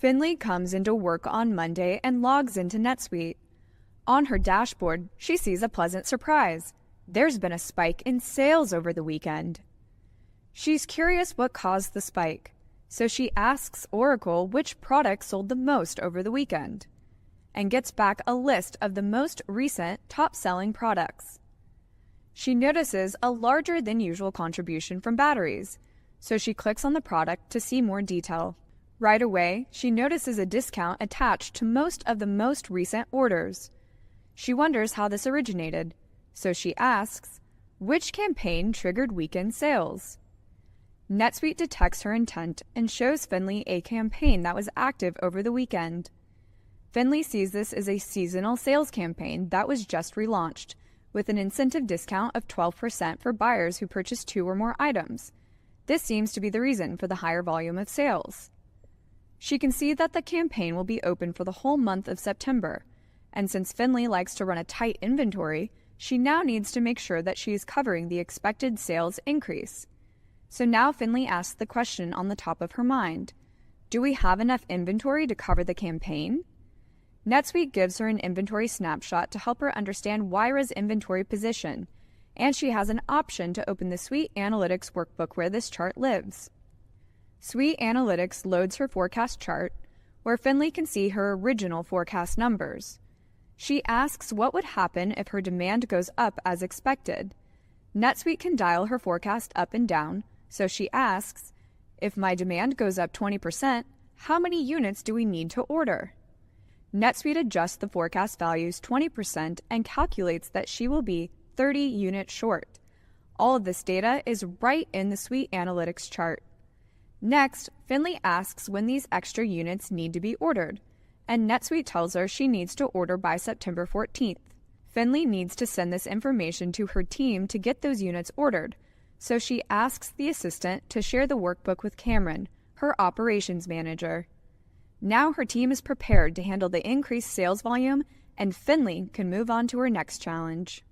Finley comes into work on Monday and logs into NetSuite. On her dashboard, she sees a pleasant surprise. There's been a spike in sales over the weekend. She's curious what caused the spike, so she asks Oracle which product sold the most over the weekend, and gets back a list of the most recent top-selling products. She notices a larger than usual contribution from batteries, so she clicks on the product to see more detail. Right away, she notices a discount attached to most of the most recent orders. She wonders how this originated, so she asks, which campaign triggered weekend sales? NetSuite detects her intent and shows Finley a campaign that was active over the weekend. Finley sees this as a seasonal sales campaign that was just relaunched, with an incentive discount of 12% for buyers who purchase 2 or more items. This seems to be the reason for the higher volume of sales. She can see that the campaign will be open for the whole month of September, and since Finley likes to run a tight inventory, she now needs to make sure that she is covering the expected sales increase. So now Finley asks the question on the top of her mind: do we have enough inventory to cover the campaign? NetSuite gives her an inventory snapshot to help her understand Wyra's inventory position, and she has an option to open the Suite Analytics workbook where this chart lives. Suite Analytics loads her forecast chart, where Finley can see her original forecast numbers. She asks what would happen if her demand goes up as expected. NetSuite can dial her forecast up and down, so she asks, if my demand goes up 20%, how many units do we need to order? NetSuite adjusts the forecast values 20% and calculates that she will be 30 units short. All of this data is right in the Suite Analytics chart. Next, Finley asks when these extra units need to be ordered, and NetSuite tells her she needs to order by September 14th. Finley needs to send this information to her team to get those units ordered, so she asks the assistant to share the workbook with Cameron, her operations manager. Now her team is prepared to handle the increased sales volume, and Finley can move on to her next challenge.